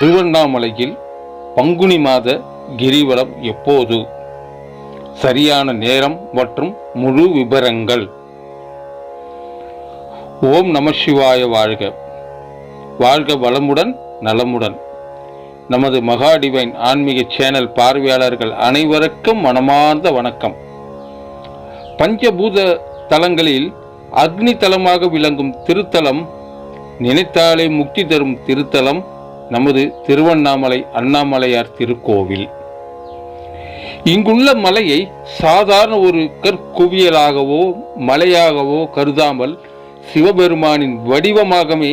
திருவண்ணாமலையில் பங்குனி மாத கிரிவலம் எப்போது? சரியான நேரம் மற்றும் முழு விபரங்கள். ஓம் நம சிவாய. வாழ்க வாழ்க வளமுடன் நலமுடன். நமது மகா டிவைன் ஆன்மீக சேனல் பார்வையாளர்கள் அனைவருக்கும் மனமார்ந்த வணக்கம். பஞ்சபூத தலங்களில் அக்னி தலமாக விளங்கும் திருத்தலம், நினைத்தாலே முக்தி தரும் திருத்தலம் நமது திருவண்ணாமலை அண்ணாமலையார் திருக்கோவில். இங்குள்ள மலையை சாதாரண ஒரு கற்குவியலாகவோ மலையாகவோ கருதாமல் சிவபெருமானின் வடிவமாகவே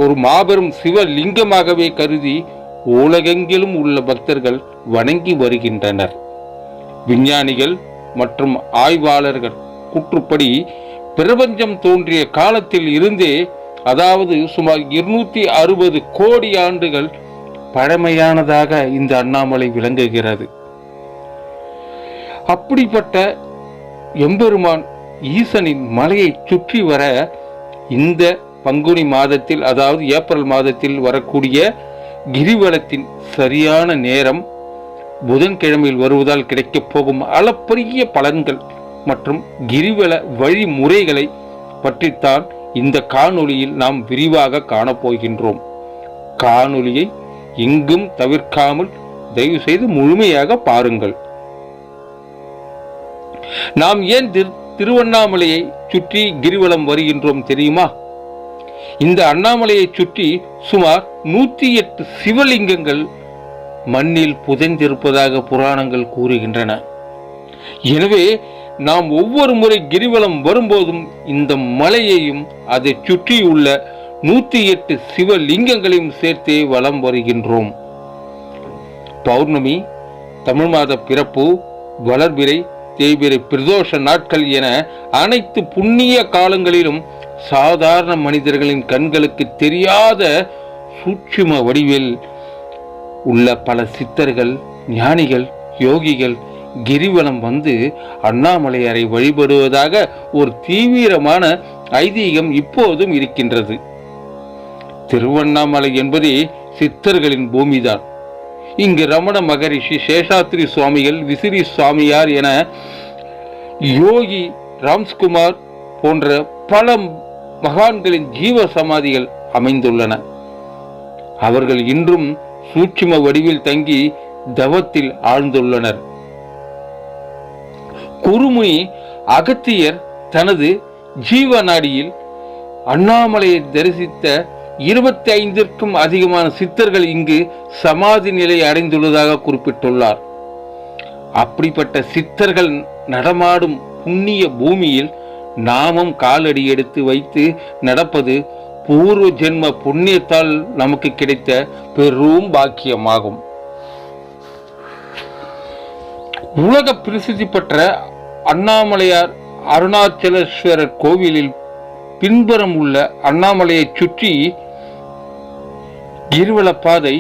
ஒரு மாபெரும் சிவலிங்கமாகவே கருதி உலகெங்கிலும் உள்ள பக்தர்கள் வணங்கி வருகின்றனர். விஞ்ஞானிகள் மற்றும் ஆய்வாளர்கள் கூற்றுப்படி பிரபஞ்சம் தோன்றிய காலத்தில் இருந்தே, அதாவது சுமார் 260 கோடி ஆண்டுகள் பழமையானதாக இந்த அண்ணாமலை விளங்குகிறது. அப்படிப்பட்ட எம்பெருமான் ஈசனின் மலையை சுற்றி வர இந்த பங்குனி மாதத்தில், அதாவது ஏப்ரல் மாதத்தில் வரக்கூடிய கிரிவலத்தின் சரியான நேரம் புதன்கிழமையில் வருவதால் கிடைக்கப் போகும் அளப்பரிய பலன்கள் மற்றும் கிரிவல வழிமுறைகளை பற்றித்தான் இந்த காணொளியில் நாம் விரிவாக காணப்போகின்றோம். காணொளியை எங்கும் தவிர்க்காமல் தயவு செய்து முழுமையாக பாருங்கள். நாம் ஏன் திருவண்ணாமலையை சுற்றி கிரிவலம் வருகின்றோம் தெரியுமா? இந்த அண்ணாமலையை சுற்றி சுமார் 108 சிவலிங்கங்கள் மண்ணில் புதைந்திருப்பதாக புராணங்கள் கூறுகின்றன. எனவே நாம் ஒவ்வொரு முறை கிரிவலம் வரும்போதும் இந்த மலையையும் அதை சுற்றியுள்ள 108 சிவலிங்கங்களையும் சேர்த்தே வலம் வருகின்றோம். பௌர்ணமி, தமிழ் மாத பிறப்பு, வளர்பிறை, தேய்பிறை, பிரதோஷ நாட்கள் என அனைத்து புண்ணிய காலங்களிலும் சாதாரண மனிதர்களின் கண்களுக்கு தெரியாத சூட்சும வடிவில் உள்ள பல சித்தர்கள், ஞானிகள், யோகிகள் கிரிவலம் வந்து அண்ணாமலையாரை வழிபடுவதாக ஒரு தீவிரமான ஐதீகம் இப்போதும் இருக்கின்றது. திருவண்ணாமலை என்பதே சித்தர்களின் பூமிதான். இங்கு ரமண மகரிஷி, சேஷாத்ரி சுவாமிகள், விசிறி சுவாமியார் என யோகி ராம்ஸ்குமார் போன்ற பல மகான்களின் ஜீவ சமாதிகள் அமைந்துள்ளன. அவர்கள் இன்றும் சூட்சும வடிவில் தங்கி தவத்தில் ஆழ்ந்துள்ளனர். குருமுனி அகத்தியர் தனது ஜீவநாடியில் அண்ணாமலையை தரிசித்த 25க்கும் அதிகமான சித்தர்கள் இங்கு சமாதி நிலை அடைந்துள்ளதாக குறிப்பிட்டுள்ளார். அப்படிப்பட்ட சித்தர்கள் நடமாடும் புண்ணிய பூமியில் நாமும் காலடி எடுத்து வைத்து நடப்பது பூர்வ ஜென்ம புண்ணியத்தால் நமக்கு கிடைத்த பெரும் பாக்கியமாகும். உலக பிரசித்தி பெற்ற அண்ணாமலையார் அருணாச்சலேஸ்வரர் கோவிலில் பின்புறம் உள்ள அண்ணாமலையை சுற்றி கிரிவல பாதை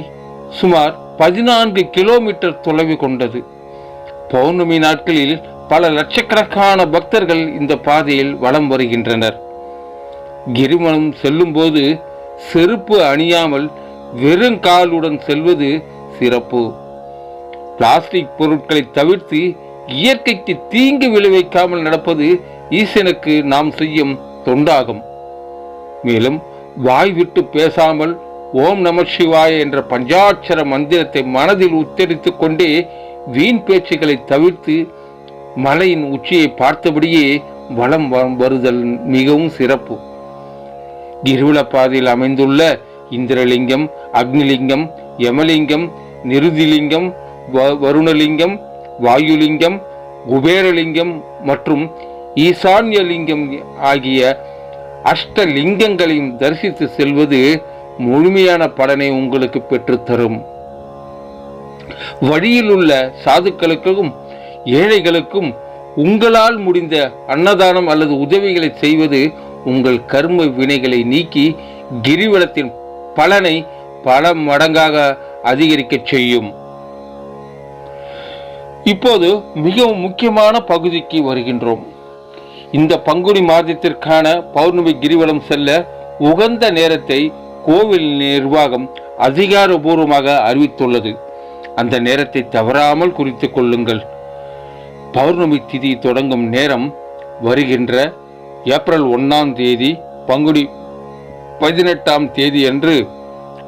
சுமார் 14 கிலோமீட்டர் தொலைவு கொண்டது. பௌர்ணமி நாட்களில் பல லட்சக்கணக்கான பக்தர்கள் இந்த பாதையில் வலம் வருகின்றனர். கிரிவலம் செல்லும் போது செருப்பு அணியாமல் வெறும் காலுடன் செல்வது சிறப்பு. பிளாஸ்டிக் பொருட்களை தவிர்த்து இயற்கைக்கு தீங்கு விளைவிக்காமல் நடப்பது ஈசனுக்கு நாம் செய்யும் தொண்டாகும். மேலும் வாய் விட்டு பேசாமல் ஓம் நம சிவாய என்ற பஞ்சாட்சர மந்திரத்தை மனதில் உச்சரித்துக் கொண்டே வீண் பேச்சுகளை தவிர்த்து மலையின் உச்சியை பார்த்தபடியே வலம் வருதல் மிகவும் சிறப்பு. கிரிவல பாதையில் அமைந்துள்ள இந்திரலிங்கம், அக்னிலிங்கம், யமலிங்கம், நிருதிலிங்கம், வருணலிங்கம், வாயுலிங்கம், குபேரலிங்கம் மற்றும் ஈசான்யலிங்கம் ஆகிய அஷ்டலிங்கங்களையும் தரிசித்து செல்வது முழுமையான பலனை உங்களுக்கு பெற்றுத்தரும். வழியில் உள்ள சாதுக்களுக்கும் ஏழைகளுக்கும் உங்களால் முடிந்த அன்னதானம் அல்லது உதவிகளை செய்வது உங்கள் கர்ம வினைகளை நீக்கி கிரிவலத்தின் பலனை பல மடங்காக அதிகரிக்க செய்யும். இப்போது மிகவும் முக்கியமான பகுதிக்கு வருகின்றோம். இந்த பங்குனி மாதத்திற்கான பௌர்ணமி கிரிவலம் செல்ல உகந்த நேரத்தை கோவில் நிர்வாகம் அதிகாரபூர்வமாக அறிவித்துள்ளது. அந்த நேரத்தை தவறாமல் குறித்துக் கொள்ளுங்கள். பௌர்ணமி திதி தொடங்கும் நேரம் வருகின்ற ஏப்ரல் 1ஆம் தேதி பங்குனி 18ஆம் தேதி அன்று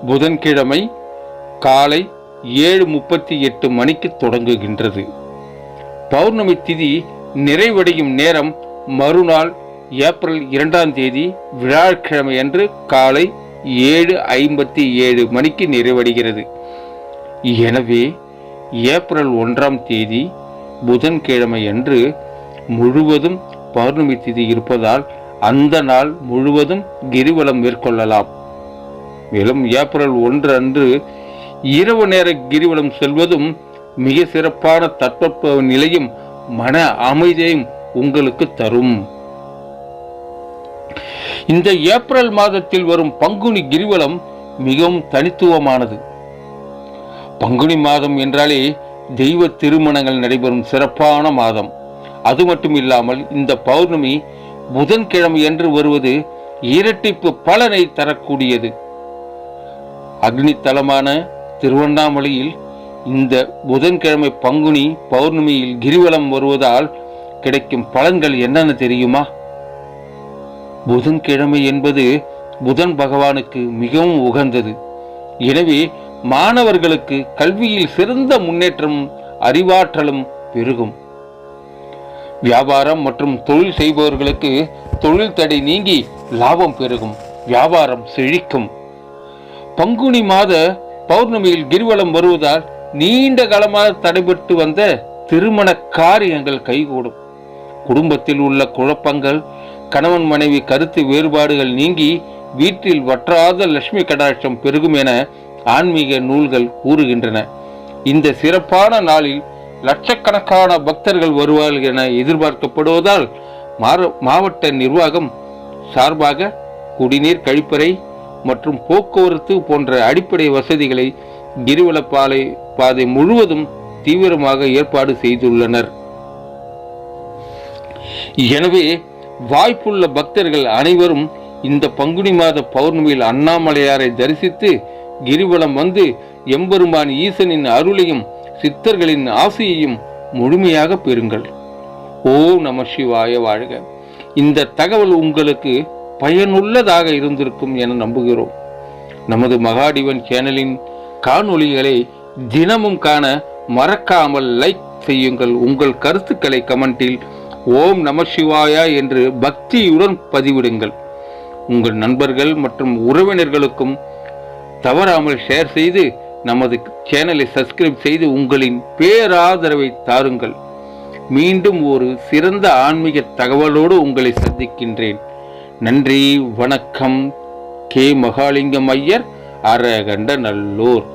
புதன்கிழமை காலை 7:38 மணிக்கு தொடங்குகின்றது. பௌர்ணமி திதி நிறைவடையும் நேரம் மறுநாள் ஏப்ரல் 2ஆம் தேதி வியாழக்கிழமை அன்று காலை 7:57 மணிக்கு நிறைவடைகிறது. எனவே ஏப்ரல் 1ஆம் தேதி புதன்கிழமை அன்று முழுவதும் பௌர்ணமி திதி இருப்பதால் அந்த நாள் முழுவதும் கிரிவலம் மேற்கொள்ளலாம். மேலும் ஏப்ரல் 1 அன்று இரவு நேர கிரிவலம் செல்வதும் மிக சிறப்பான தட்பவெப்ப நிலையும் மன அமைதியையும் உங்களுக்கு தரும். இந்த ஏப்ரல் மாதத்தில் வரும் பங்குனி கிரிவலம் மிகவும் தனித்துவமானது. பங்குனி மாதம் என்றாலே தெய்வ திருமணங்கள் நடைபெறும் சிறப்பான மாதம். அது மட்டும் இல்லாமல் இந்த பௌர்ணமி புதன்கிழமை என்று வருவது இரட்டிப்பு பலனை தரக்கூடியது. அக்னி தலமான திருவண்ணாமலையில் இந்த புதன்கிழமை பங்குனி பௌர்ணமியில் கிரிவலம் வருவதால் கிடைக்கும் பலன்கள் என்னென்ன தெரியுமா? புதன்கிழமை என்பது புதன் பகவானுக்கு மிகவும் உகந்தது. எனவே மாணவர்களுக்கு கல்வியில் சிறந்த முன்னேற்றமும் அறிவாற்றலும் பெருகும். வியாபாரம் மற்றும் தொழில் செய்பவர்களுக்கு தொழில் தடை நீங்கி லாபம் பெருகும், வியாபாரம் செழிக்கும். பங்குனி மாத பௌர்ணமியில் கிரிவலம் வருவதால் நீண்ட காலமாக தடைபட்டு வந்த திருமண காரியங்கள் கைகூடும். குடும்பத்தில் உள்ள குழப்பங்கள், கணவன் மனைவி கருத்து வேறுபாடுகள் நீங்கி வீட்டில் வற்றாத லட்சுமி கடாட்சம் பெருகும் என ஆன்மீக நூல்கள் கூறுகின்றன. இந்த சிறப்பான நாளில் லட்சக்கணக்கான பக்தர்கள் வருவார்கள் என எதிர்பார்க்கப்படுவதால் மாவட்ட நிர்வாகம் சார்பாக குடிநீர், கழிப்பறை மற்றும் போக்குவரத்து போன்ற அடிப்படை வசதிகளை கிரிவல பாதை முழுவதும் தீவிரமாக ஏற்பாடு செய்துள்ளனர். எனவே வாய்ப்புள்ள பக்தர்கள் அனைவரும் இந்த பங்குனி மாத பௌர்ணமியில் அண்ணாமலையாரை தரிசித்து கிரிவலம் வந்து எம்பெருமான் ஈசனின் அருளையும் சித்தர்களின் ஆசையையும் முழுமையாக பெறுங்கள். ஓம் நம சிவாய வாழ்க. இந்த தகவல் உங்களுக்கு பயனுள்ளதாக இருந்திருக்கும் என நம்புகிறோம். நமது மகாடிவன் சேனலின் காணொளிகளை தினமும் காண மறக்காமல் லைக் செய்யுங்கள். உங்கள் கருத்துக்களை கமெண்டில் ஓம் நம சிவாயா என்று பக்தியுடன் பதிவிடுங்கள். உங்கள் நண்பர்கள் மற்றும் உறவினர்களுக்கும் தவறாமல் ஷேர் செய்து நமது சேனலை சப்ஸ்கிரைப் செய்து உங்களின் பேராதரவை தாருங்கள். மீண்டும் ஒரு சிறந்த ஆன்மீக தகவலோடு உங்களை சந்திக்கின்றேன். நன்றி, வணக்கம். கே. மகாலிங்கம் ஐயர், அரகண்ட நல்லூர்.